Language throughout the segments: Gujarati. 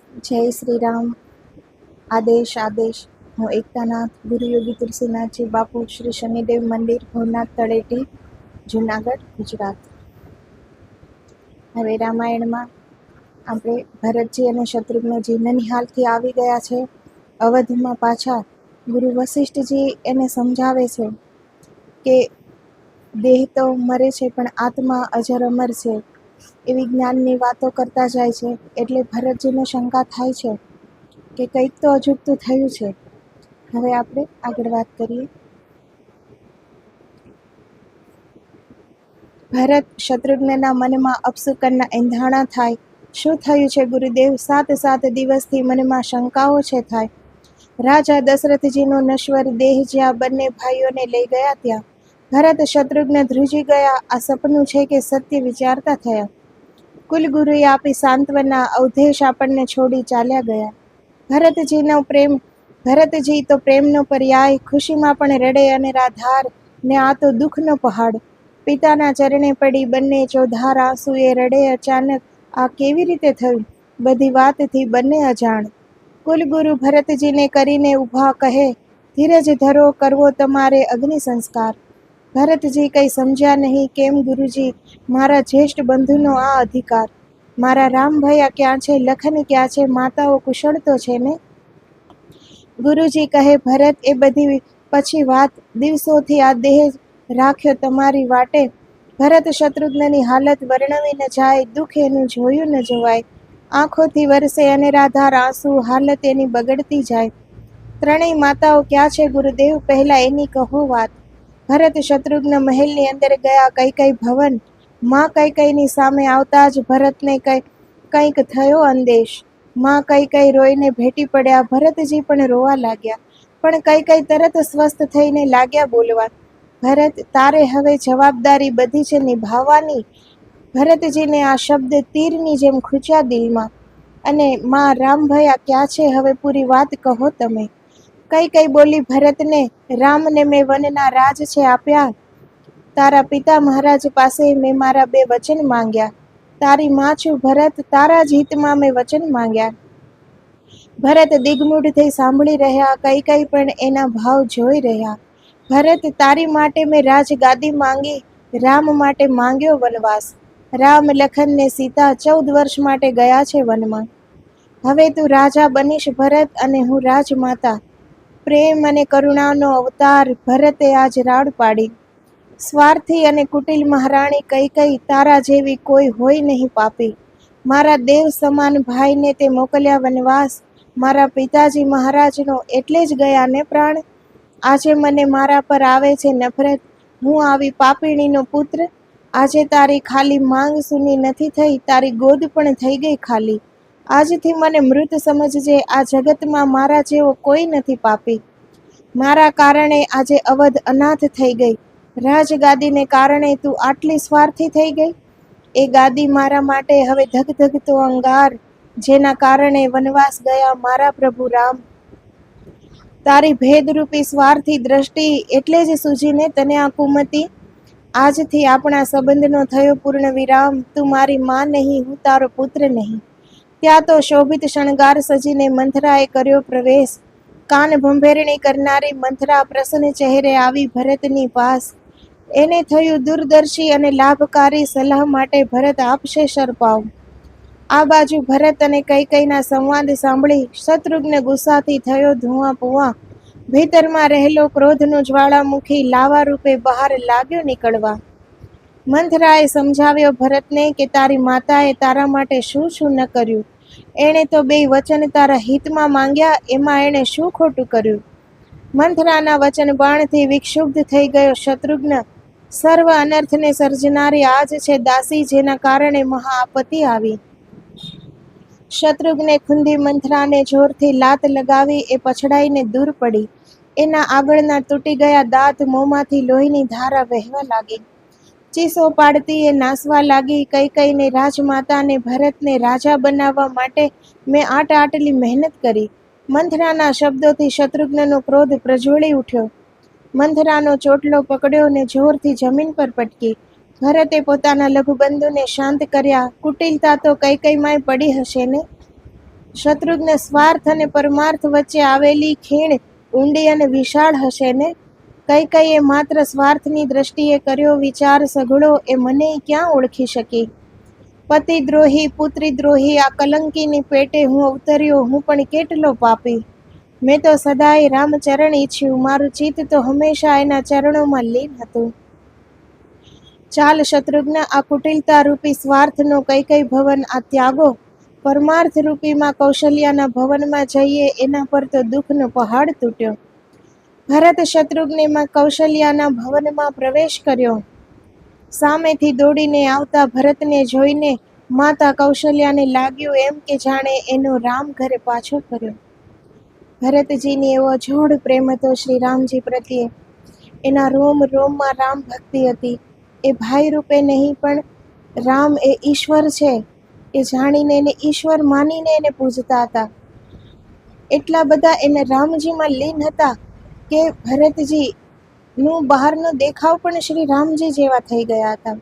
જય શ્રી રામ. આદેશ આદેશ. હું એકતાનાથ ગુરુયોગી તુલસીનાથજી બાપુ શ્રી શનિદેવ મંદિર ભવનાથ તળેટી જુનાગઢ ગુજરાત. હવે રામાયણમાં આપણે ભરતજી અને શત્રુઘ્નજી નનિહાલથી આવી ગયા છે. અવધમાં પાછા ગુરુ વશિષ્ઠજી એને સમજાવે છે કે દેહ તો મરે છે પણ આત્મા અજર અમર છે, એવી જ્ઞાનની વાતો કરતા જાય છે. એટલે ભરતજીને શંકા થાય છે કે કંઈક તો અજુગતું થયું છે. હવે આપણે આગળ વાત કરીએ. ભરત શત્રુઘ્નના મનમાં અપશુકનના એંધાણા થાય. શું થયું છે ગુરુદેવ? 7 દિવસથી મનમાં શંકાઓ છે થાય. રાજા દશરથજીનો નશ્વર દેહ જ્યાં બંને ભાઈઓને લઈ ગયા ત્યાં ભરત શત્રુઘ્ન ધ્રુજી ગયા. આ સપનું છે કે સત્ય વિચારતા થયા. કુલગુરુએ આપી સાંત્વના, અવધેશ આપણને છોડી ચાલ્યા ગયા. ભરતજી તો પ્રેમનો પર્યાય, ખુશીમાં પણ રડે અને રાધાર, ને આ તો દુઃખનો પહાડ. પિતાના ચરણે પડી બંને ચોધાર આંસુએ રડે. અચાનક આ કેવી રીતે થયું? બધી વાતથી બંને અજાણ. કુલગુરુ ભરતજીને કરીને ઊભા કહે, ધીરજ ધરો, કરવો તમારે અગ્નિ સંસ્કાર. ભરતજી કંઈ સમજ્યા નહીં. કેમ ગુરુજી, મારા જ્યેષ્ઠ બંધુનો આ અધિકાર? મારા રામ ભૈયા ક્યાં છે? લખન ક્યાં છે? માતાઓ કુશળ તો છે ને? ગુરુજી કહે, ભરત એ બધી પછી વાત, દિવસોથી આ દેહ રાખ્યો તમારી વાટે. ભરત શત્રુઘ્નની હાલત વર્ણવી ન જાય, દુઃખ એનું જોયું ન જવાય. આંખોથી વરસે અને રાધાર આંસુ, હાલત એની બગડતી જાય. ત્રણેય માતાઓ ક્યાં છે ગુરુદેવ? પહેલા એની કહો વાત. ભરત શત્રુઘ્ન મહેલની અંદર ગયા કૈકેયી ભવન. માં કૈકેયીની સામે આવતા જ ભરતને કંઈક થયો અંદેશ. માં કૈકેયી રોઈને ભેટી પડ્યા. ભરતજી પણ રોવા લાગ્યા. પણ કૈકેયી તરત સ્વસ્થ થઈને લાગ્યા બોલવા, ભરત તારે હવે જવાબદારી બધી છે નિભાવવાની. ભરતજીને આ શબ્દ તીરની જેમ ખૂચ્યા દિલમાં. અને માં રામભયા ક્યાં છે? હવે પૂરી વાત કહો તમે. કૈકેયી બોલી ભરતને, રામને મેં વનના રાજ છે આપ્યા. તારા પિતા મહારાજ પાસે મેં મારા 2 વચન માંગ્યા. તારી માં છું ભરત, તારા જ હિતમાં મેં વચન માંગ્યા. ભરત દિગ્મૂઢ થઈ સાંભળી રહ્યા. કૈકેયી પણ એના ભાવ જોઈ રહ્યા. ભરત તારી માટે મેં રાજગાદી માંગી, રામ માટે માંગ્યો વનવાસ. રામ લખન ને સીતા 14 વર્ષ માટે ગયા છે વનમાં. હવે તું રાજા બનીશ ભરત, અને હું રાજમાતા. પ્રેમ અને કરુણાનો અવતાર ભરતે આજ રાડ પાડી. સ્વાર્થી અને કુટિલ મહારાણી કૈકેયી, તારા જેવી કોઈ હોય નહીં પાપી. મારા દેવ સમાન ભાઈને તે મોકલ્યા વનવાસ. મારા પિતાજી મહારાજનો એટલે જ ગયા ને પ્રાણ. આજે મને મારા પર આવે છે નફરત, હું આવી પાપીણીનો પુત્ર. આજે તારી ખાલી માંગ સૂની નથી થઈ, તારી ગોદ પણ થઈ ગઈ ખાલી. આજથી મને મૃત સમજજે, આ જગતમાં મારા જેવો કોઈ નથી પાપી. મારા કારણે આજે અવધ અનાથ થઈ ગઈ. રાજગાદીને કારણે તું આટલી સ્વાર્થી થઈ ગઈ. એ ગાદી મારા માટે હવે ધગધગતો અંગાર, જેના કારણે વનવાસ ગયા મારા પ્રભુ રામ. તારી ભેદરૂપી સ્વાર્થી દ્રષ્ટિ એટલે જ સૂજીને તને આ કુમતિ. આજથી આપણા સંબંધનો થયો પૂર્ણ વિરામ. તું મારી માં નહીં, હું તારો પુત્ર નહીં. ત્યાં તો શોભિત શણગાર સજીને મંથરાએ કર્યો પ્રવેશ. કાન ભંભેરણી કરનારી મંથરા પ્રસન્ન ચહેરે આવી ભરતની પાસ. એને થયું દૂરદર્શી અને લાભકારી સલાહ માટે ભરત આપશે શરપાવ. આ બાજુ ભરત અને કૈકેયીના સંવાદ સાંભળી શત્રુઘ્ન ગુસ્સાથી થયો ધુઆં પુઆં. ભીતરમાં રહેલો ક્રોધનો જ્વાળામુખી લાવા રૂપે બહાર લાગ્યો નીકળવા. મંથરાએ સમજાવ્યો ભરતને કે તારી માતાએ તારા માટે શું શું ન કર્યું. એણે તો 2 વચન તારા હિતમાં માંગ્યા, એમાં એણે શું ખોટું કર્યું. મંથરાના વચન બાણથી વિક્ષુબ્ધ થઈ ગયો શત્રુઘ્ન. સર્વ અનર્થને સર્જનારી આજ છે દાસી, જેના કારણે મહા આપત્તિ આવી. શત્રુઘ્ને ખુંદી મંથરાને જોરથી લાત લગાવી. એ પછડાઈને દૂર પડી. એના આગળના તૂટી ગયા દાંત, મોંમાંથી લોહીની ધારા વહેવા લાગી. ચીસો પાડતી એ નાસવા લાગી. કૈકેયીને રાજમાતાને ભરતને રાજા બનાવવા માટે મેં આટલી મહેનત કરી. મંથરાના શબ્દોથી શત્રુઘ્નનો ક્રોધ પ્રજ્વળી ઉઠ્યો. મંથરાનો ચોટલો પકડ્યો ને જોરથી જમીન પર પટકી. ભરતે પોતાના લઘુબંધુને શાંત કર્યા. કુટિલતા તો કૈકેયીમાંય પડી હશે ને. શત્રુઘ્ન સ્વાર્થ અને પરમાર્થ વચ્ચે આવેલી ખીણ ઊંડી અને વિશાળ હશે ને? કૈકેયીએ માત્ર સ્વાર્થની દ્રષ્ટિએ કર્યો વિચાર સઘળો એ મને ક્યાં ઓળખી શકી? પતિદ્રોહી, પુત્રીદ્રોહી, આ કલંકીની પેટે હું અવતર્યો, હું પણ કેટલો પાપી! મેં તો સદાય રામચરણ ઈચ્છ્યું, મારું ચિત્ત તો હંમેશા એના ચરણોમાં લીન હતું. ચાલ શત્રુઘ્ન, આ કુટિલતા રૂપી સ્વાર્થનો કૈકેયી ભવન આ ત્યાગો, પરમાર્થ રૂપી માં કૌશલ્યાના ભવનમાં જઈએ. એના પર તો દુઃખનો પહાડ તૂટ્યો. ભરત શત્રુઘ્ને માં કૌશલ્યાના ભવનમાં પ્રવેશ કર્યો. સામેથી દોડીને આવતા ભરતને જોઈને માતા કૌશલ્યાને લાગ્યું એમ કે જાણે એનો રામ ઘરે પાછો ફર્યો. ભરતજીની એવો અજોડ પ્રેમ હતો શ્રી રામજી પ્રત્યે. એના રોમ રોમમાં રામ ભક્તિ હતી. એ ભાઈ રૂપે નહીં, પણ રામ એ ઈશ્વર છે એ જાણીને એને ઈશ્વર માનીને એને પૂજતા હતા. એટલા બધા એને રામજીમાં લીન હતા કે ભરતજી નું બહારનો દેખાવ પણ શ્રી રામજી જેવા થઈ ગયા હતા.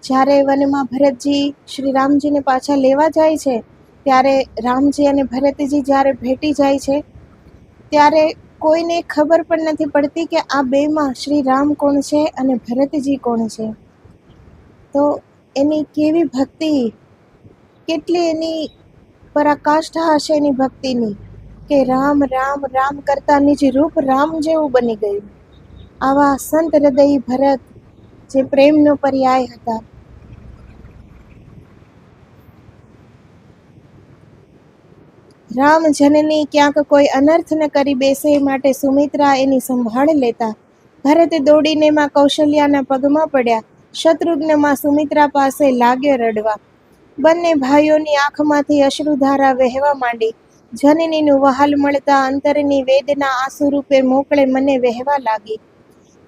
જ્યારે વનમાં ભરતજી શ્રી રામજીને પાછા લેવા જાય છે, ત્યારે રામજી અને ભરતજી જ્યારે ભેટી જાય છે, ત્યારે કોઈને ખબર પણ નથી પડતી કે આ બેમાં શ્રી રામ કોણ છે અને ભરતજી કોણ છે. તો એની કેવી ભક્તિ, કેટલી એની પરાકાષ્ઠા હશે એની ભક્તિની, કે રામ રામ રામ કરતા નિજ રૂપ રામ જેવું બની ગયું. આવા સંત હૃદયી ભરત જે પ્રેમનો પર્યાય હતા. રામ જનની ક્યાંક કોઈ અનર્થ ન કરી બેસે એ માટે સુમિત્રા એની સંભાળ લેતા. ભરત દોડીને માં કૌશલ્યાના પગમાં પડ્યા. શત્રુઘ્ન માં સુમિત્રા પાસે લાગ્યો રડવા. બંને ભાઈઓની આંખમાંથી અશ્રુધારા વહેવા માંડી. જનનીનું વહાલ મળતા અંતરની વેદના આંસુરૂપે મોકળે મને વહેવા લાગી.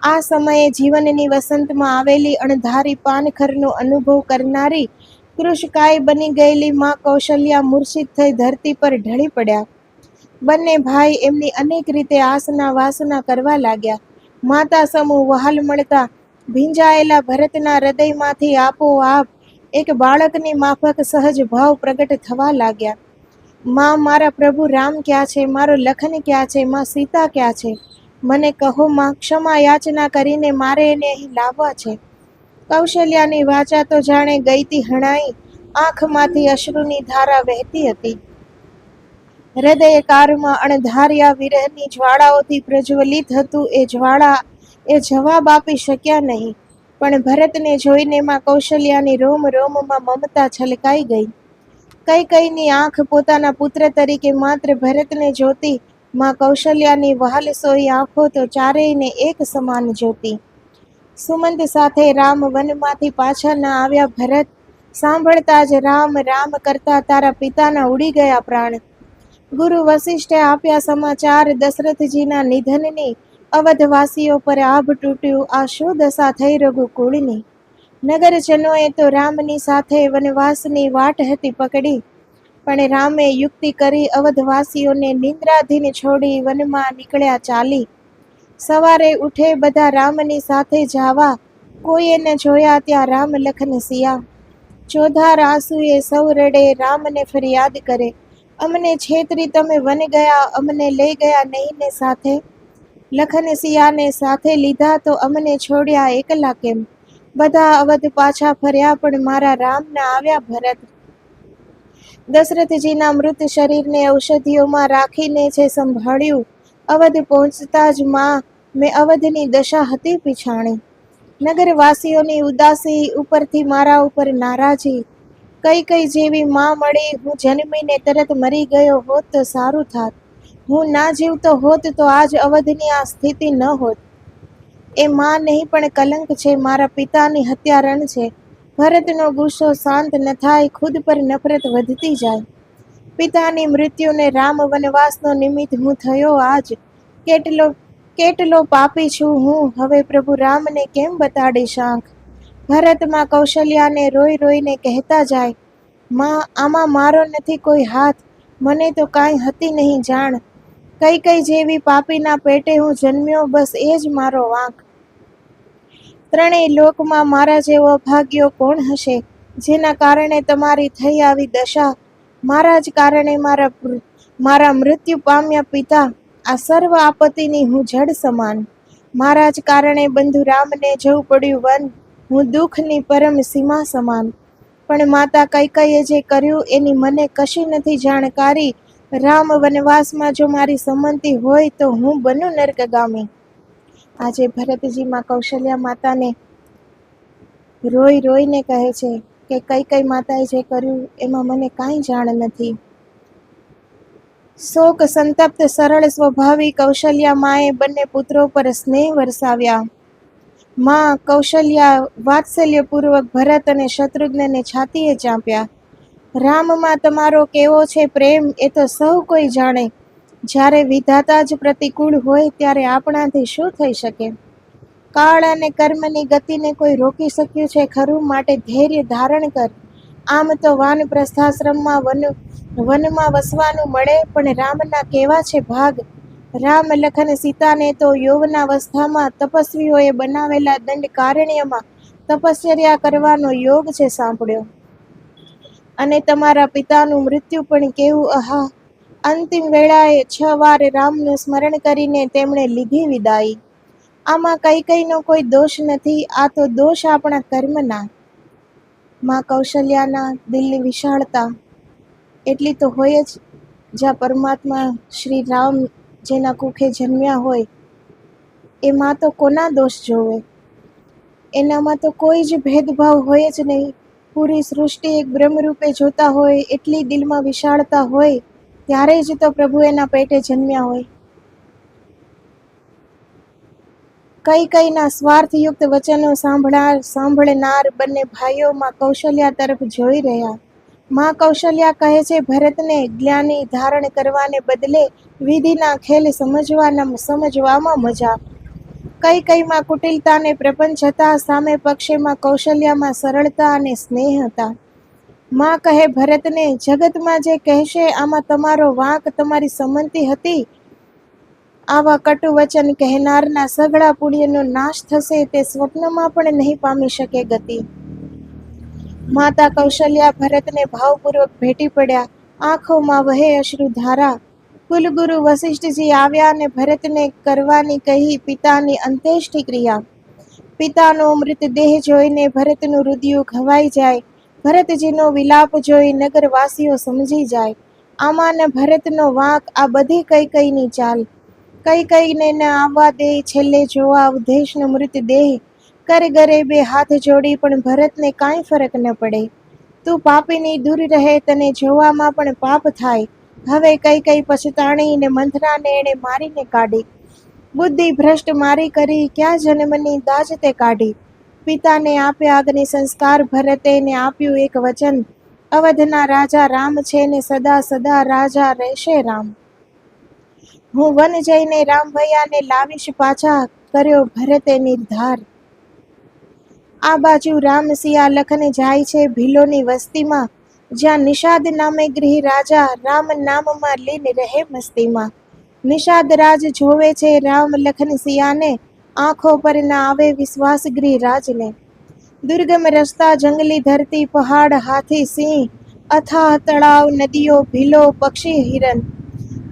આ સમયે જીવનની વસંતમાં આવેલી અણધારી પાનખરનો અનુભવ કરનારી કૃશકાય બની ગયેલી માં કૌશલ્યા મૂર્છિત થઈ ધરતી પર ઢળી પડ્યા. બંને ભાઈ એમની અનેક રીતે આસના વાસના કરવા લાગ્યા. માતા સમૂહ વહાલ મળતા ભીંજાયેલા ભરતના હૃદયમાંથી આપોઆપ એક બાળકની માફક સહજ ભાવ પ્રગટ થવા લાગ્યા. માં, મારા પ્રભુ રામ ક્યાં છે? મારો લખન ક્યાં છે? માં સીતા ક્યાં છે? મને કહો માં, ક્ષમા યાચના કરીને મારે એને અહીં લાવવા છે. કૌશલ્યાની વાચા તો જાણે ગઈતી હણાઈ, આંખમાંથી અશ્રુની ધારા વહેતી હતી. હૃદય કારમાં અણધાર્યા વિરહની જ્વાળાઓથી પ્રજ્વલિત હતું. એ જ્વાળા એ જવાબ આપી શક્યા નહીં. પણ ભરતને જોઈને માં કૌશલ્યાની રોમ રોમમાં મમતા છલકાઈ ગઈ. કૈકેયીની આંખ પોતાના પુત્ર તરીકે માત્ર ભરતને જોતી. માં કૌશલ્યાની વહાલસોઈ આંખો તો ચારેયને એક સમાન જોતી. સુમંત સાથે રામ વનમાંથી પાછા ન આવ્યા ભરત, સાંભળતા જ રામ રામ કરતા તારા પિતાના ઉડી ગયા પ્રાણ. ગુરુ વસિષ્ઠે આપ્યા સમાચાર દશરથજીના નિધનની. અવધવાસીઓ પર આભ તૂટ્યું. આ શું દશા થઈ રઘુકુળની? નગરજનોએ તો રામની સાથે વનવાસની વાટ હતી પકડી. પણ રામે યુક્તિ કરી અવધવાસીઓને નિંદ્રાધીન છોડી વનમાં નીકળ્યા ચાલી. સવારે ઉઠે બધા રામની સાથે જાવા, કોઈએ ન જોયા ત્યાં રામ લખન સિયા. ચોધાર આંસુએ સૌ રડે, રામને ફરિયાદ કરે, અમને છેતરી તમે વન ગયા, અમને લઈ ગયા નહીં ને સાથે. લખન સિયાને સાથે લીધા તો અમને છોડ્યા એકલા કેમ? બધા અવધ પાછા ફર્યા પણ મારા રામ ના આવ્યા ભરત. દશરથજીના મૃત શરીરને ઔષધિઓમાં રાખીને છે સંભાળ્યું. અવધ પહોંચતા જ માં મેં અવધની દશા હતી પીછાણી. નગરવાસીઓની ઉદાસી ઉપરથી મારા ઉપર નારાજી. કઈ જેવી માં મળી, હું જન્મીને તરત મરી ગયો હોત તો સારું થાત. હું ના જીવતો હોત તો આજ અવધની આ સ્થિતિ ન હોત. એ માં નહીં પણ કલંક છે, મારા પિતાની હત્યારણ છે. ભરતનો ગુસ્સો શાંત ન થાય, ખુદ પર નફરત વધતી જાય. પિતાની મૃત્યુને રામ વનવાસનો નિમિત્ત હું થયો આજ. કેટલો પાપી છું હું, હવે પ્રભુ રામને કેમ બતાડીશ આંખ? ભરતમાં કૌશલ્યાને રોઈ રોઈને કહેતા જાય, માં આમાં મારો નથી કોઈ હાથ, મને તો કાંઈ હતી નહીં જાણ. કઈ જેવી પાપીના પેટે હું જન્મ્યો, બસ એ જ મારો વાંક. ત્રણેય લોકમાં મારા જેવો અભાગ્યો કોણ હશે, જેના કારણે તમારી થઈ આવી દશા. મારા જ કારણે મારા મૃત્યુ પામ્યા પિતા, આ સર્વ આપત્તિની હું જડ સમાન. મારા જ કારણે બંધુ રામને જવું પડ્યું વન, હું દુઃખની પરમ સીમા સમાન. પણ માતા કૈકેયીએ જે કર્યું એની મને કશી નથી જાણકારી. રામ વનવાસમાં જો મારી સંમતિ હોય તો હું બનું નર્કગામી. આજે ભરતજીમાં કૌશલ્યા માતાને રોઈ રોઈને કહે છે કે કૈકેયી માતાએ જે કર્યું એમાં મને કાંઈ જાણ નથી. શોક સંતપ્ત સરળ સ્વભાવી કૌશલ્યા માએ બંને પુત્રો પર સ્નેહ વરસાવ્યા. માં કૌશલ્યા વાત્સલ્યપૂર્વક ભરત અને શત્રુઘ્નને છાતીએ ચાંપ્યા. રામમાં તમારો કેવો છે પ્રેમ એ તો સૌ કોઈ જાણે. જ્યારે વિધાતા જ પ્રતિકૂળ હોય ત્યારે આપણાથી શું થઈ શકે? કાળ અને કર્મની ગતિને કોઈ રોકી શક્યું છે ખરું? માટે ધૈર્ય ધારણ કર. આમ તો વાનપ્રસ્થાશ્રમમાં વનમાં વસવાનું મળે, પણ રામના કેવા છે ભાગ. રામ લખન સીતાને તો યૌવનાવસ્થામાં તપસ્વીઓએ બનાવેલા દંડકારણ્યમાં તપશ્ચર્યા કરવાનો યોગ છે સાંપડ્યો. અને તમારા પિતાનું મૃત્યુ પણ કેવું અહા! અંતિમ વેળાએ 6 વાર રામનું સ્મરણ કરીને તેમણે લીધી વિદાઈ. આમાં કૈકેયીનો કોઈ દોષ નથી, આ તો દોષ આપણા કર્મના. માં કૌશલ્યાના દિલની વિશાળતા એટલી તો હોય જ. જ્યાં પરમાત્મા શ્રી રામ જેના કુખે જન્મ્યા હોય એ માં તો કોના દોષ જોવે? એનામાં તો કોઈ જ ભેદભાવ હોય જ નહીં. પૂરી સૃષ્ટિ એક બ્રહ્મરૂપે જોતા હોય એટલી દિલમાં વિશાળતા હોય ત્યારે જ તો પ્રભુ એના પેટે જન્મ્યા હોય. કૈકેયીના સ્વાર્થયુક્ત વચનો સાંભળનાર બંને ભાઈઓ માં કૌશલ્યા તરફ જોઈ રહ્યા. માં કૌશલ્યા કહે છે ભરતને જ્ઞાની ધારણ કરવાને બદલે વિધિના ખેલ સમજવામાં મજા. કૈકેયીમાં કુટિલતાને પ્રપંચ હતા, સામે પક્ષેમાં કૌશલ્યામાં સરળતા અને સ્નેહ હતા. માં કહે ભરતને, જગતમાં જે કહેશે આમાં તમારો વાંક, તમારી સંમતિ હતી. આવા કટુ વચન કહેનારના સઘળા પુણ્યનો નાશ થશે, તે સ્વપ્નમાં પણ નહીં પામી શકે ગતિ. માતા કૌશલ્યા ભરતને ભાવપૂર્વક ભેટી પડ્યા. આંખોમાં વહે અશ્રુધારા. કુલગુરુ વસિષ્ઠજી આવ્યા અને ભરતને કરવાની કહી પિતાની અંત્યેષ્ટિ ક્રિયા. પિતાનો મૃતદેહ જોઈને ભરતનું હૃદય ઘવાઈ જાય. ભરતજીનો વિલાપ જોઈ નગરવાસીઓ સમજી જાય. આમાં ન ભરતનો વાંક, આ બધી કૈકેયીની ચાલ. કૈકેયીને ન આવવા દે છેલ્લે જોવા અવધેશનો મૃતદેહ. કરગરે બે હાથ જોડી પણ ભરતને કાંઈ ફરક ન પડે. તું પાપીની દૂર રહે, તને જોવામાં પણ પાપ થાય. હવે કૈકેયી પછતાણી ને મંથરાને એણે મારીને કાઢી. બુદ્ધિ ભ્રષ્ટ મારી કરી, ક્યાં જન્મની દાજ તે કાઢી. પિતાને આપ્યા અગ્નિ સંસ્કાર, ભરતે ને આપ્યું એક વચન. અવધના રાજા રામ છે ને સદા સદા રાજા રહેશે રામ. હું વન જઈને રામભૈયાને લાવીશ પાછા, કર્યો ભરતે નિર્ધાર. આ બાજુ રામસિયા લખન જાય છે ભીલોની વસ્તીમાં, જ્યાં નિષાદ નામે ગૃહ રાજા રામ નામમાં લીન રહે મસ્તીમાં. નિષાદ રાજ જોવે છે રામ લખન સિયાને, આંખો પર ના આવે વિશ્વાસ ગૃહ રાજને. દુર્ગમ રસ્તા, જંગલી ધરતી, પહાડ, હાથી, સિંહ, અથાહ તળાવ, નદીઓ, ભીલો, પક્ષી, હિરણ.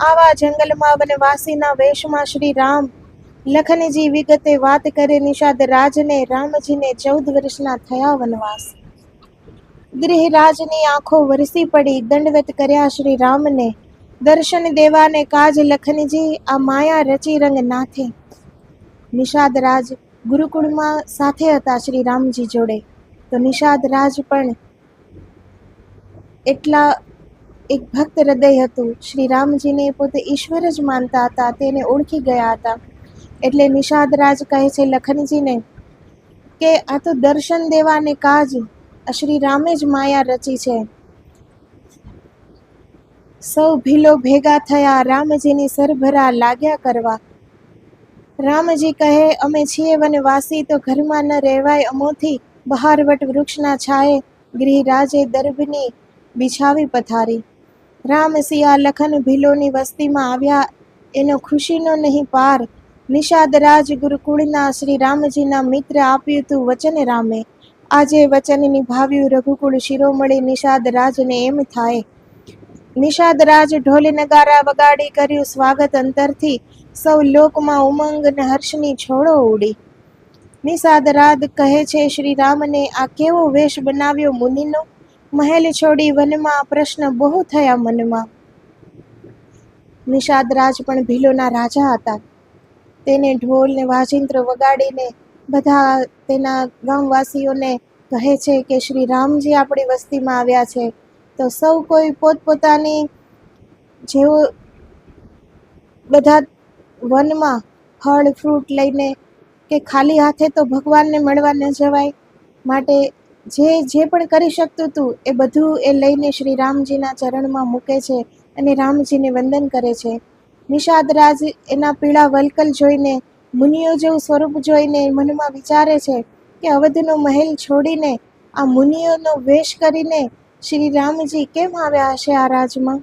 આવા જંગલમાં વનવાસીના વેશમાં શ્રી રામ લખનજી વિગતે વાત કરે નિષાદ રાજને. રામજીને 14 વર્ષના થયા વનવાસ. ગૃહરાજની આંખો વરસી પડી, દંડવત કર્યા શ્રી રામને. દર્શન દેવાને કાજ લખનજી, આ માયા રચી રંગ નાથે. નિષાદ રાજ ગુરુકુળમાં સાથે હતા શ્રી રામજી જોડે. તો નિષાદ રાજ પણ એટલા એક ભક્ત હૃદય હતું. શ્રી રામજીને પોતે ઈશ્વર જ માનતા હતા, તેને ઓળખી ગયા હતા. એટલે નિષાદ રાજ કહે છે લખનજીને કે આ તો દર્શન દેવાને કાજ શ્રી રામે જ માયા રચી છે. સૌ ભીલો ભેગા થયા, રામજીની સરભરા લાગ્યા કરવા. રામજી કહે અમે છીએ વનવાસી, તો ઘરમાં ન રહેવાય અમોથી. બહાર વટ વૃક્ષના છાયે ગૃહરાજે દર્ભની બિછાવી પથારી. રામ સિયા લખન ભીલોની વસ્તીમાં આવ્યા, એનો ખુશીનો નહીં પાર. નિષાદ રાજ ગુરુકુળના શ્રી રામજીના મિત્ર, આપ્યું તું વચન રામે. આજે વચન નિભાવ્યું રઘુકુળ શિરોમણી. નિષાદ રાજને એમ થાય નિષાદ રાજ ઢોલ નગારા વગાડી કર્યું સ્વાગત અંતરથી, સૌ લોકમાં ઉમંગ ને હર્ષની છોડો ઉડી. નિષાદ રાજ કહે છે શ્રી રામને, આ કેવો વેશ બનાવ્યો મુનિનો, મહેલ છોડી વનમાં પ્રશ્ન બહુ થયા મનમાં. નિષાદ રાજ પણ ભીલોના રાજા હતા. તેને ઢોલ ને વાજિંત્ર વગાડીને બધા તેના ગામવાસીઓને કહે છે કે શ્રી રામજી આપણી વસ્તીમાં આવ્યા છે. તો સૌ કોઈ પોતપોતાની જેઓ બધા વનમાં ફળ ફ્રૂટ લઈને, કે ખાલી હાથે તો ભગવાનને મળવા ન જવાય, માટે જે પણ કરી શકતું હતું એ બધું એ લઈને શ્રી રામજીના ચરણમાં મૂકે છે અને રામજીને વંદન કરે છે. નિષાદ રાજ એના પીળા વલકલ જોઈને, મુનિઓ જેવું સ્વરૂપ જોઈને મનમાં વિચારે છે કે અવધનો મહેલ છોડીને, આ મુનિઓનો વેશ કરીને શ્રી રામજી કેમ આવ્યા હશે આ રાજમાં.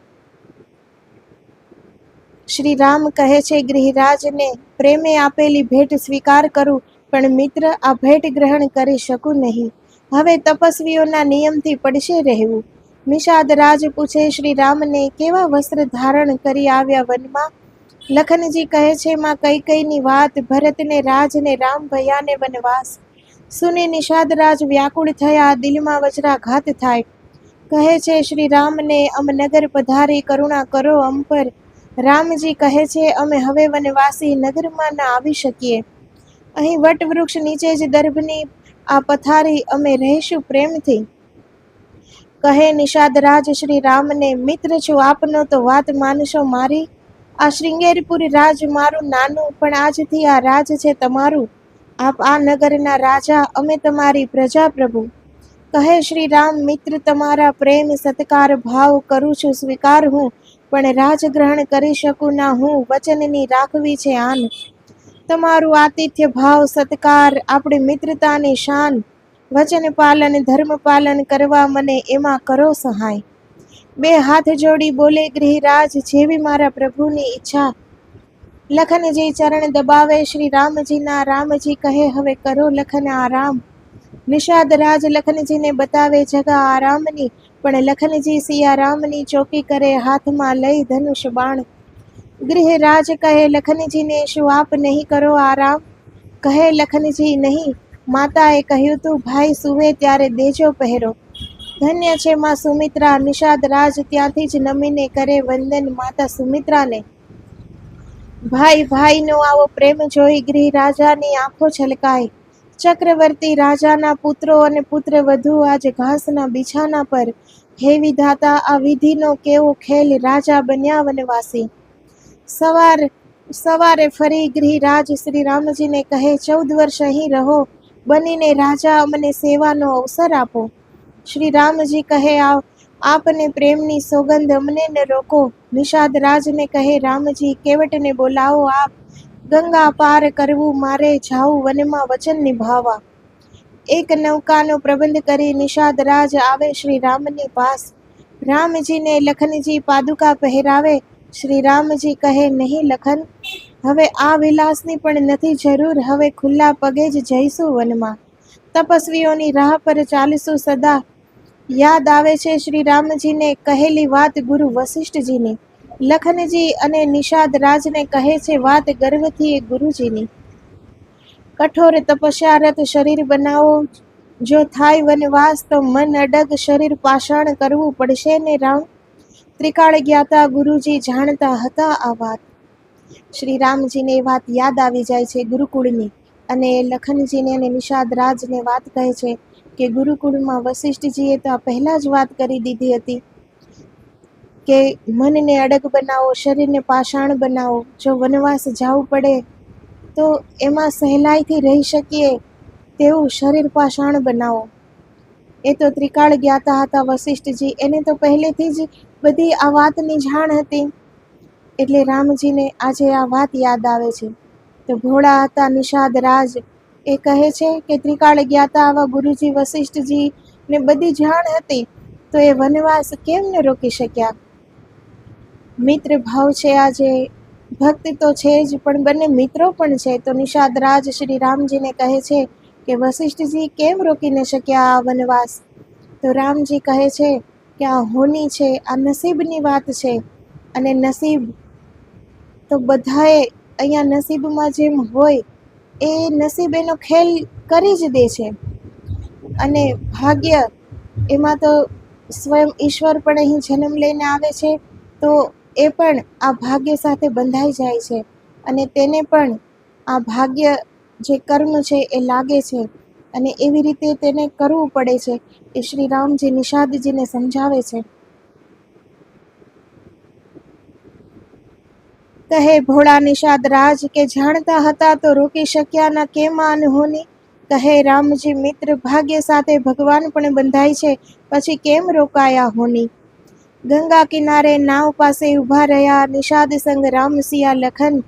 શ્રી રામ કહે છે ગિરિરાજને, પ્રેમે આપેલી ભેટ સ્વીકાર કરું, પણ મિત્ર આ ભેટ ગ્રહણ કરી શકું નહીં. હવે તપસ્વીઓના નિયમથી પડશે રહેવું. નિષાદ રાજ પૂછે શ્રી રામને, કેવા વસ્ત્ર ધારણ કરી આવ્યા વનમાં. લખનજી કહે છે માં કૈકેયીની વાત, ભરતને રાજ ને રામ ભયાને વનવાસ. સુની નિષાદ રાજ વ્યાકુળ થયા, દિલમાં વજ્રાઘાત થાય. કહે છે શ્રી રામને, અમ નગર પધારી કરુણા કરો અમ પર. રામજી કહે છે અમે હવે વનવાસી નગરમાં ન આવી શકીએ. અહીં વટવૃક્ષ નીચે જ દર્ભની આ પથારી અમે રહીશું પ્રેમથી. કહે નિષાદ રાજ શ્રી રામને, મિત્ર છું આપનો તો વાત માનશો મારી. આ શૃંગેરપુર રાજ મારું નાનું, પણ આજથી આ રાજ છે તમારું. આપ આ નગરના રાજા, અમે તમારી પ્રજા પ્રભુ. કહે શ્રી રામ, મિત્ર તમારા પ્રેમ સત્કાર ભાવ કરું છું સ્વીકાર હું, પણ રાજ ગ્રહણ કરી શકું ના હું, વચનની રાખવી છે આન. તમારું આતિથ્ય ભાવ સત્કાર આપણી મિત્રતાની શાન. વચન પાલન ધર્મ પાલન કરવા મને એમાં કરો સહાય. બે હાથ જોડી બોલે ગિરિરાજ, જેવી મારા પ્રભુની ઈચ્છા. લખનજી ચરણ દબાવે શ્રી રામજીના, રામજી કહે હવે કરો લખન આરામ. નિષાદ રાજ લખનજીને બતાવે જગા આરામની, પણ લખનજી સિયારામની ચોકી કરે હાથમાં લઈ ધનુષ બાણ. ગૃહરાજ કહે લખનજીને, શું આપ નહીં કરો આરામ. કહે લખનજી નહીં, માતાએ કહ્યું તું ભાઈ સૂવે ત્યારે દેજો પહેરો. ધન્ય છે માં સુમિત્રા. નિષાદ રાજ ત્યાંથી જ નમીને કરે વંદન માતા સુમિત્રાને. ભાઈ ભાઈનો આવો પ્રેમ જોઈ ગૃહરાજાની આંખો છલકાય. ચક્રવર્તી રાજાના પુત્રો અને પુત્ર વધુ આજ ઘાસના બિછાના પર. હે વિધાતા, આ વિધિનો કેવો ખેલ, રાજા બન્યા વનવાસી. સવારે ફરી ગૃહરાજ શ્રી રામજીને કહે 14 વર્ષ અહીં રહો, બનીને રાજા અમને સેવાનો અવસર આપો. શ્રી રામજી કહે આપને પ્રેમની સોગંદ અમને ન રોકો. નિષાદ રાજને કહે રામજી, કેવટને બોલાવો આપ. ગંગા પાર કરવું મારે, જાવું વનમાં વચન નિભાવવા. એક નૌકાનો પ્રબંધ કરી નિષાદ રાજ આવે શ્રી રામની પાસ. રામજીને લખનજી પાદુકા પહેરાવે. શ્રી રામજી કહે નહીં લખન, હવે આ વિલાસની પણ નથી જરૂર, હવે ખુલ્લા પગે જ જઈશું વનમાં. તપસ્વીઓની રાહ પર ચાલશું સદા. યાદ આવે છે શ્રી રામજીને કહેલી વાત ગુરુ વશિષ્ઠજીની. લખનજી અને નિષાદ રાજને કહે છે વાત ગર્વથી એ ગુરુજીની. કઠોર તપસ્યારત શરીર બનાવો, જો થાય વનવાસ તો મન અડગ શરીર પાષાણ કરવું પડશે ને રામ. ત્રિકાળ જ્ઞાતા ગુરુજી જાણતા હતા આ વાત. શ્રી રામજીને એ વાત યાદ આવી જાય છે ગુરુકુળની, અને લખનજીને અને નિષાદ રાજને વાત કહે છે કે ગુરુકુળમાં વશિષ્ઠજીએ તો આ પહેલા જ વાત કરી દીધી હતી કે મનને અડગ બનાવો, શરીરને પાષાણ બનાવો. જો વનવાસ જવું પડે તો એમાં સહેલાઈથી રહી શકીએ તેવું શરીર પાષાણ બનાવો. એ તો ત્રિકાળ જ્ઞાતા હતા વશિષ્ઠજી, એને તો પહેલેથી જ બધી આ વાતની જાણ હતી. એટલે રામજીને આજે આ વાત યાદ આવે છે. તો ભોળા હતા નિષાદ રાજ, એ કહે છે કે ત્રિકાળ જ્ઞાતા આવા ગુરુજી વશિષ્ઠજી ને બધી જાણ હતી, તો એ વનવાસ કેમ ન રોકી શક્યા. મિત્ર ભાવ છે આજે, ભક્ત તો છે જ, પણ બંને મિત્રો પણ છે. તો નિષાદ રાજ શ્રી રામજીને કહે છે કે વશિષ્ઠજી કેમ રોકી ન શક્યા આ વનવાસ. તો રામજી કહે છે કે આ હોની છે, આ નસીબની વાત છે. અને નસીબ તો બધાએ અહીંયા નસીબમાં જેમ હોય એ નસીબ એનો ખેલ કરી જ દે છે. અને ભાગ્ય એમાં તો સ્વયં ઈશ્વર પણ અહીં જન્મ લઈને આવે છે, તો એ પણ આ ભાગ્ય સાથે બંધાઈ જાય છે અને તેને પણ આ ભાગ્ય જે કર્મ છે એ લાગે છે અને એવી રીતે તેને કરવું પડે છે. એ શ્રી રામજી નિષાદજીને સમજાવે છે. કહે ભોળા નિષાદ રાજ કે જાણતા હતા તો રોકી શક્યા ન કેમ આ અનહોની. કહે રામજી મિત્ર ભાગ્ય સાથે ભગવાન પણ બંધાય છે, પછી કેમ રોકાયા હોની. ગંગા કિનારે નાવ પાસે ઊભા રહ્યા નિષાદ સંગ રામસિયા લખન.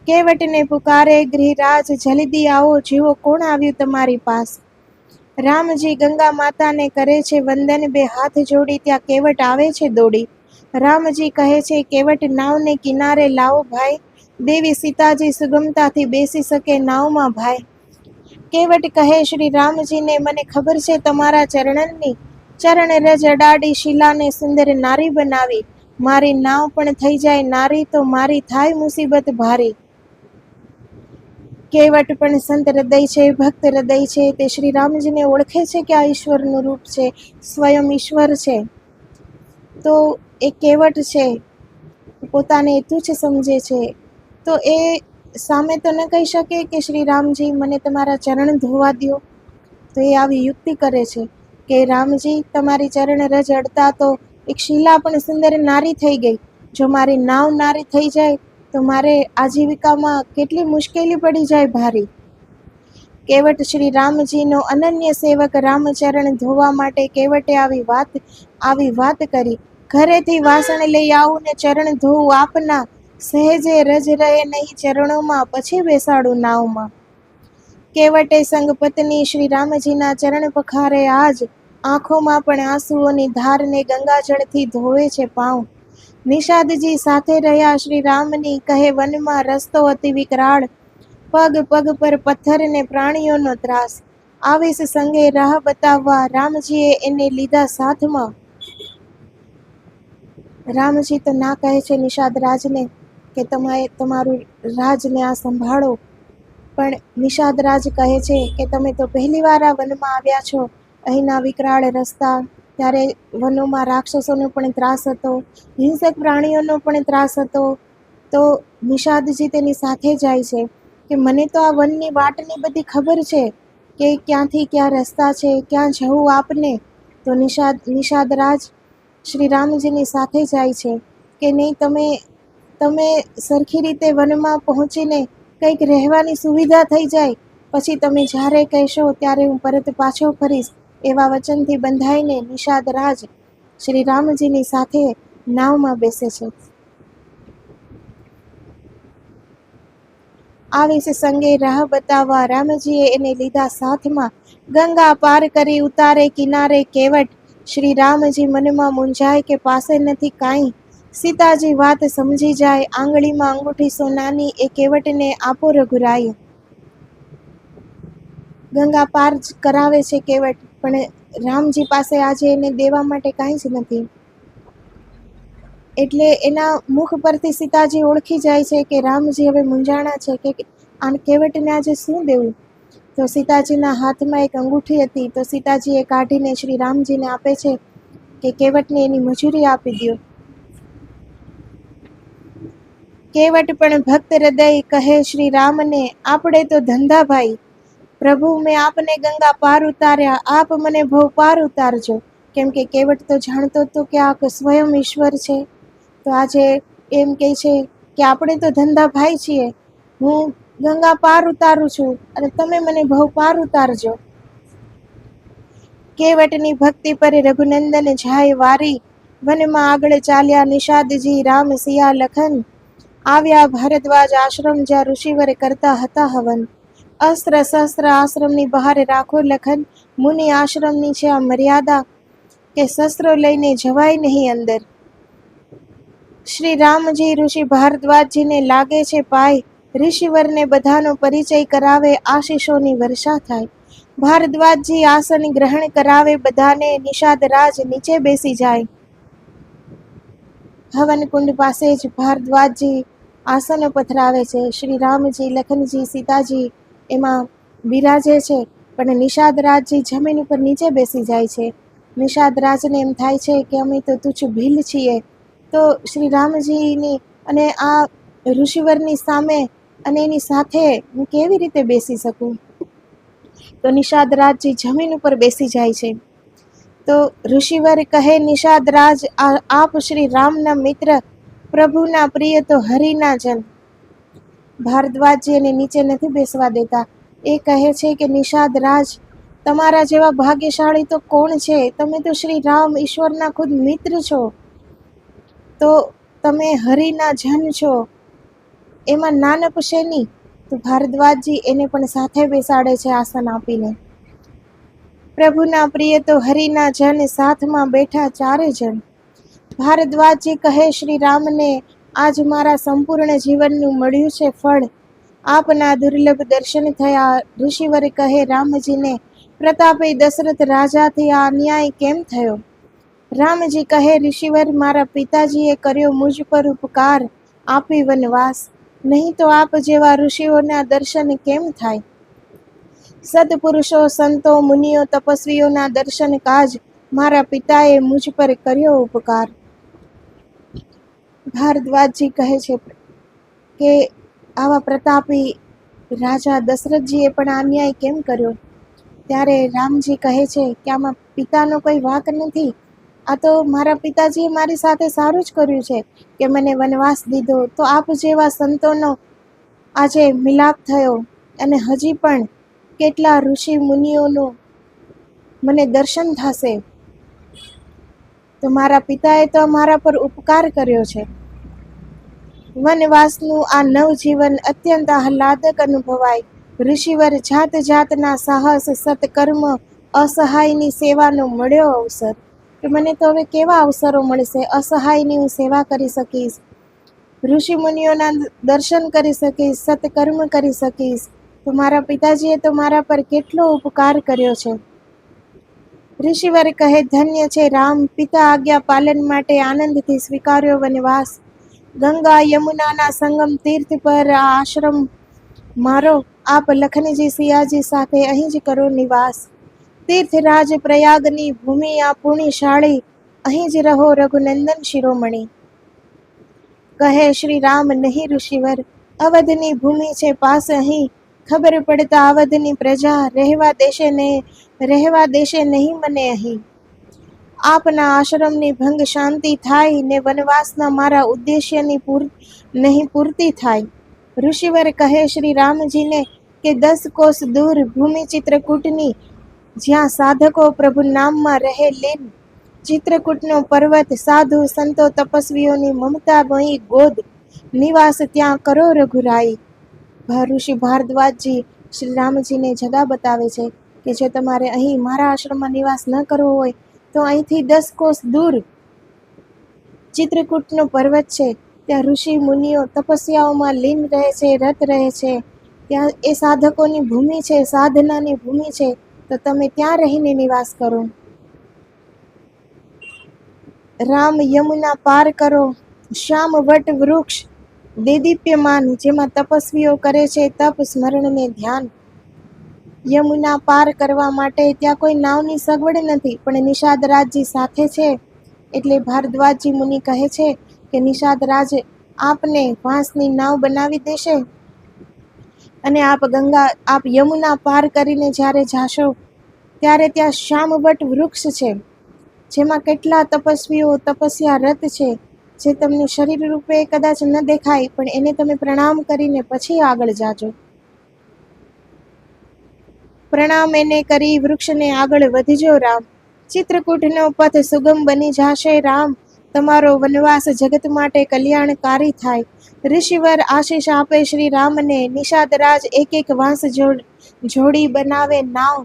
કેવટને પુકારે ગૃહરાજ જલ્દી આવો, જીવો કોણ આવ્યું તમારી પાસ. રામજી ગંગા માતાને કરે છે વંદન, બે હાથ જોડી ત્યાં કેવટ આવે છે દોડી. રામજી કહે છે કેવટ નાવને કિનારે લાવો ભાઈ, દેવી સીતાજી સુગમતાથી બેસી શકે નાવમાં ભાઈ. કેવટ કહે શ્રી રામજીને મને ખબર છે તમારા ચરણની, ચરણ રજ અડાડી શિલાને સુંદર નારી બનાવી. મારી નાવ પણ થઈ જાય નારી તો મારી થાય મુસીબત ભારી. કેવટ પણ સંત હૃદય છે, ભક્ત હૃદય છે. તે શ્રી રામજીને ઓળખે છે કે આ ઈશ્વરનું રૂપ છે, સ્વયં ઈશ્વર છે. તો એ કેવટ છે, પોતાને તુચ્છ સમજે છે. તો એ સામે તો ન કહી શકે કે શ્રી રામજી મને તમારા ચરણ ધોવા દો. તો એ આવી યુક્તિ કરે છે કે રામજી તમારી ચરણ રજ અડતા તો એક શિલા પણ સુંદર નારી થઈ ગઈ. જો મારી નાવ નારી થઈ જાય તો મારે આજીવિકામાં કેટલી મુશ્કેલી પડી જાય ભારી. કેવટ શ્રી રામજીનો અનન્ય સેવક, રામચરણ ધોવા માટે કેવટે આવી વાત કરી. ઘરેથી વાસણ લઈ આવું ને ચરણ ધોવું આપના, સહેજે રજ રહે નહીં ચરણોમાં, પછી બેસાડું નાવમાં. કેવટે સંગ પત્ની શ્રી રામજીના ચરણ પખારે આજ, આંખોમાં પણ આંસુઓની ધારને ગંગાજળથી ધોવે છે પાઉં. નિષાદજી સાથે રહ્યા શ્રી રામની, કહે વનમાં રસ્તો અતિ વિકરાળ, પગ પગ પર પથ્થર ને પ્રાણીઓનો ત્રાસ. આવીશ સંગે રાહ બતાવવા, રામજીએ એને લીધા સાથમાં. રામજી તો ના કહે છે નિષાદ રાજને કે તમે તમારું રાજને આ સંભાળો, પણ નિષાદ રાજ કહે છે કે તમે તો પહેલી વાર આ વનમાં આવ્યા છો, અહીંના વિકરાળ રસ્તા, ત્યારે વનોમાં રાક્ષસોનો પણ ત્રાસ હતો, હિંસક પ્રાણીઓનો પણ ત્રાસ હતો. તો નિષાદજી તેની સાથે જાય છે કે મને તો આ વનની વાટની બધી ખબર છે કે ક્યાંથી ક્યાં રસ્તા છે, ક્યાં જવું આપને. તો નિષાદ રાજ શ્રી રામજીની સાથે જાય છે કે નહીં તમે સરખી રીતે વનમાં પહોંચીને કંઈક રહેવાની સુવિધા થઈ જાય, પછી તમે જ્યારે કહેશો ત્યારે હું પરત પાછો ફરીશ. એવા વચનથી બંધાઈને નિષાદ રાજ શ્રી રામજીની સાથે નાવમાં બેસે છે. આવીશ સંગે રાહ બતાવવા, રામજીએ એને લીધા સાથમાં. ગંગા પાર કરી ઉતારે કિનારે કેવટ, શ્રી રામજી મનમાં મૂંઝાય કે પાસે નથી કાંઈ. સીતાજી વાત સમજી જાય, આંગળીમાં અંગૂઠી સોનાની એ કેવટને આપો રઘુરાઈ. ગંગા પાર કરાવે છે કેવટ, પણ રામજી પાસે આજે એને દેવા માટે કાંઈ જ નથી. એટલે એના મુખ પરથી સીતાજી ઓળખી જાય છે કે રામજી હવે મૂંઝાણા છે કે આ કેવટને આજે શું દેવું. તો સીતાજીના હાથમાં એક અંગૂઠી હતી, તો સીતાજી એ કાઢીને શ્રી રામજીને આપે છે કે કેવટને એની મજૂરી આપી દો. કેવટ પણ ભક્ત હૃદય કહે શ્રી રામને, આપણે તો ધંધા ભાઈ, પ્રભુ મેં આપને ગંગા પાર ઉતાર્યા, આપ મને ભવ પાર ઉતારજો. કેમ કે કેવટ તો જાણતો હતો કે આ સ્વયં ઈશ્વર છે. તો આજે એમ કહે છે કે આપણે તો ધંધા ભાઈ છીએ, હું ગંગા પાર ઉતારું છું અને તમે મને ભવ પાર ઉતારજો. કેવટની ભક્તિ પર રઘુનંદન જાય વારી, વનમાં આગળ ચાલ્યા નિષાદજી રામ સિયા લખન. આવ્યા ભારદ્વાજ આશ્રમ જ્યાં ઋષિવર કરતા હતા હવન. અસ્ત્ર શસ્ત્ર આશ્રમની બહાર રાખો લખન, મુનિ આશ્રમની છે આ મર્યાદા કે શસ્ત્રો લઈને જવાય નહીં અંદર. શ્રી રામજી ઋષિ ભારદ્વાજજીને લાગે છે પાય, ઋષિવરને બધાનો પરિચય કરાવે, આશીષોની વર્ષા થાય. ભારદ્વાજજી આસન ગ્રહણ કરાવે બધાને, નિષાદ રાજ નીચે બેસી જાય. હવનકુંડ પાસે જ ભારદ્વાજજી આસન પથરાવે છે. શ્રી રામજી, લખનજી, સીતાજી એમાં બિરાજે છે, પણ નિષાદ રાજજી જમીન ઉપર નીચે બેસી જાય છે. નિષાદ રાજને એમ થાય છે કે અમે તો તુચ્છ ભીલ છીએ, તો શ્રી રામજીની અને આ ઋષિવરની સામે અને એની સાથે હું કેવી રીતે બેસી શકું? તો નિષાદ રાજજી જમીન ઉપર બેસી જાય છે. તો ઋષિવર કહે, નિષાદ રાજ, આપ શ્રી રામના મિત્ર, પ્રભુના પ્રિય તો હરિના જન. ભારદ્વાજજી એને નીચે નથી બેસવા દેતા. એ કહે છે કે નિષાદ રાજ, તમારા જેવા ભાગ્યશાળી તો કોણ છે? તમે તો શ્રી રામ ઈશ્વરના ખુદ મિત્ર છો, તો તમે હરિના જન છો, એમાં નાનપ શેની? તો ભારદ્વાજજી એને પણ સાથે બેસાડે છે આસન આપીને. પ્રભુના પ્રિય તો હરિના જન, સાથમાં બેઠા ચારે જણ. ભારદ્વાજજી કહે, શ્રી રામને આજ મારા સંપૂર્ણ જીવનનું મળ્યું છે ફળ. આપના દુર્લભ દર્શન થયા. ઋષિવર કહે રામજીને, પ્રતાપે દશરથ રાજાથી આ અન્યાય કેમ થયો? રામજી કહે, ઋષિવર, મારા પિતાજીએ કર્યો મુજ પર ઉપકાર, આપી વનવાસ. નહીં તો આપ જેવા ઋષિઓના દર્શન કેમ થાય? સત્પુરુષો, સંતો, મુનિઓ, તપસ્વીઓના દર્શન કાજ, મારા પિતાએ મુજ પર કર્યો ઉપકાર. ભારદ્વાજજી કહે છે કે આવા પ્રતાપી રાજા દશરથજીએ પણ અન્યાય કેમ કર્યો? ત્યારે રામજી કહે છે કે આમાં પિતાનો કોઈ વાંક નથી. આ તો મારા પિતાજીએ મારી સાથે સારું જ કર્યું છે કે મને વનવાસ દીધો. તો આપ જેવા સંતોનો આજે મિલાપ થયો, અને હજી પણ કેટલા ઋષિ મુનિઓનું મને દર્શન થશે. તો મારા પિતાએ તો મારા પર ઉપકાર કર્યો છે. વનવાસનું આ નવજીવન અત્યંત આહલાદક અનુભવાય. ઋષિવર, જાત જાતના સાહસ, સત્કર્મ, અસહાયની સેવાનો મળ્યો અવસર. કે મને તો હવે કેવા અવસરો મળશે? અસહાયની હું સેવા કરી શકીશ, ઋષિ મુનિઓના દર્શન કરી શકીશ, સત્કર્મ કરી શકીશ. તો મારા પિતાજીએ તો મારા પર કેટલો ઉપકાર કર્યો છે. ઋષિવર કહે, ધન્ય છે રામ, પિતા આજ્ઞા પાલન માટે આનંદથી સ્વીકાર્યો વનવાસ. ગંગા યમુનાના સંગમ તીર્થ પર આ આશ્રમ મારો. આપ લખનજી, સિયાજી સાથે અહીં જ કરો નિવાસ. તીર્થરાજ પ્રયાગની ભૂમિ આ પુણ્યશાળી, અહીં જ રહો રઘુનંદન શિરોમણી. કહે શ્રી રામ, નહીં ઋષિવર, અવધની ભૂમિ છે પાસ અહીં. ખબર પડતા અવધની પ્રજા રહેવા દેશે નહીં મને અહીં. આપના આશ્રમની ભંગ શાંતિ થાય, ને વનવાસના મારા ઉદ્દેશ્યની નહીં પૂર્તિ થાય. ઋષિવર કહે શ્રી રામજીને કે 10 કોસ દૂર ભૂમિ ચિત્રકૂટની, જ્યાં સાધકો પ્રભુ નામમાં રહે લીન. ચિત્રકૂટનો પર્વત, સાધુ સંતો તપસ્વીઓની મમતામયી ગોદ, નિવાસ ત્યાં કરો રઘુરાઈ. ઋષિ ભારદ્વાજજી શ્રી રામજીને જગા બતાવે છે કે જો તમારે અહીં મારા આશ્રમમાં નિવાસ ન કરવો હોય તો અહીંથી 10 કોસ દૂર ચિત્રકૂટનો પર્વત છે, ત્યાં ઋષિ મુનિઓ તપસ્યાઓમાં લીન રહે છે, રત રહે છે. ત્યાં એ સાધકોની ભૂમિ છે, સાધનાની ભૂમિ છે, તો તમે ત્યાં રહીને નિવાસ કરો. રામ યમુના પાર કરો, શ્યામ વટ વૃક્ષ દેદીપ્યમાન, જેમાં તપસ્વીઓ કરે છે તપ સ્મરણને ધ્યાન. યમુના પાર કરવા માટે ત્યાં કોઈ નાવની સગવડ નથી, પણ નિષાદ રાજજી સાથે છે. એટલે ભારદ્વાજજી મુનિ કહે છે કે નિષાદ રાજ આપને વાંસની નાવ બનાવી દેશે, અને આપ યમુના પાર કરીને જ્યારે જાશો ત્યારે ત્યાં શ્યામવટ વૃક્ષ છે, જેમાં કેટલા તપસ્વીઓ તપસ્યારત છે, જે તમને શરીર રૂપે કદાચ ન દેખાય, પણ એને તમે પ્રણામ કરીને પછી આગળ જાજો. પ્રણામ એને કરી વૃક્ષને આગળ વધજો રામ. ચિત્રકૂટનો પથ સુગમ બની જાશે રામ. તમારો વનવાસ જગત માટે કલ્યાણકારી થાય. ઋષિવર આશીષ આપે શ્રી રામને, નિષાદ રાજ એક એક વાંસ જોડી બનાવે નાવ,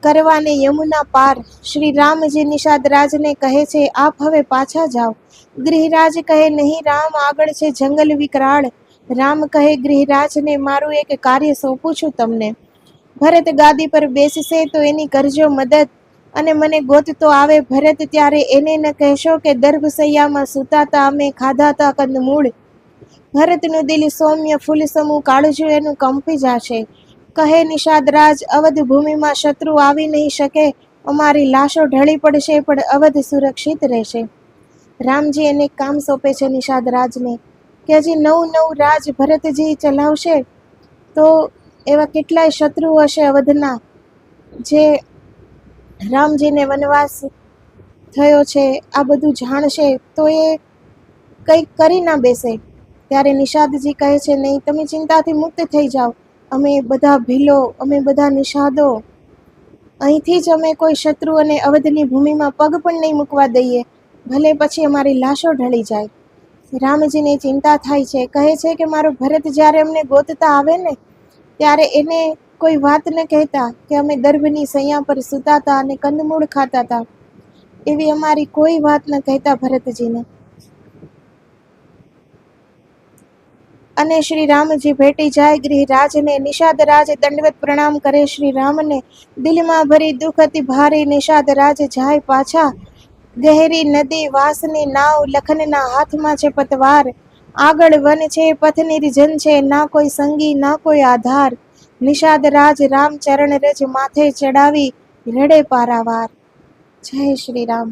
કરવાને યમુના પાર. શ્રી રામજી નિષાદ રાજને કહે છે, આપ હવે પાછા જાઓ. ગૃહરાજ કહે, નહીં રામ, આગળ છે જંગલ વિકરાળ. રામ કહે, ગૃહરાજને મારું એક કાર્ય સોંપું છું તમને. ભરત ગાદી પર બેસશે તો એની કરજો મદદ, અને મને ગોતતો આવે ભરત ત્યારે એને ન કહેશો કે દર્ભશૈયામાં સૂતાતા અમે ખાધાતા કંદમૂળ. ભરતનું દિલ સૌમ્ય ફૂલ સમૂહ કાળજું એનું કંપી જાશે. કહે નિષાદરાજ અવધ ભૂમિમાં શત્રુ આવી નહીં શકે, અમારી લાશો ઢળી પડશે પણ અવધ સુરક્ષિત રહેશે. રામજી એને કામ સોંપે છે નિષાદરાજને કે હજી નવું રાજ ભરતજી ચલાવશે તો એવા કેટલાય શત્રુઓ હશે અવધના જે રામજીને વનવાસ થયો છે આ બધું જાણશે તો એ કંઈક કરી ના બેસે. ત્યારે નિષાદજી કહે છે નહીં, તમે ચિંતાથી મુક્ત થઈ જાઓ, અમે બધા ભીલો, અમે બધા નિષાદો અહીંથી જ અમે કોઈ શત્રુ અને અવધની ભૂમિમાં પગ પણ નહીં મૂકવા દઈએ, ભલે પછી અમારી લાશો ઢળી જાય. રામજીને ચિંતા થાય છે, કહે છે કે મારો ભરત જ્યારે અમને ગોતતા આવે ને ત્યારે એને કોઈ વાત ન કહેતા કે અમે દર્ભની સૈયા પર સૂતાતા અને કંદમૂળ ખાતા હતા, એવી અમારી કોઈ વાત ન કહેતા ભરતજીને. અને શ્રી રામજી ભેટી જાય ગૃહરાજને. નિષાદરાજ દંડવત પ્રણામ કરે શ્રી રામને, દિલમાં ભરી દુઃખ અતિ ભારે નિષાદરાજ જાય પાછા. ગહેરી નદી વાસની નાવ, લખનના હાથમાં છે પતવાર, આગળ વન છે પથ નિર્જન છે, ના કોઈ સંગી ના કોઈ આધાર. નિષાદરાજ રામ ચરણ રજ માથે ચડાવી રડે પારાવાર. જય શ્રી રામ.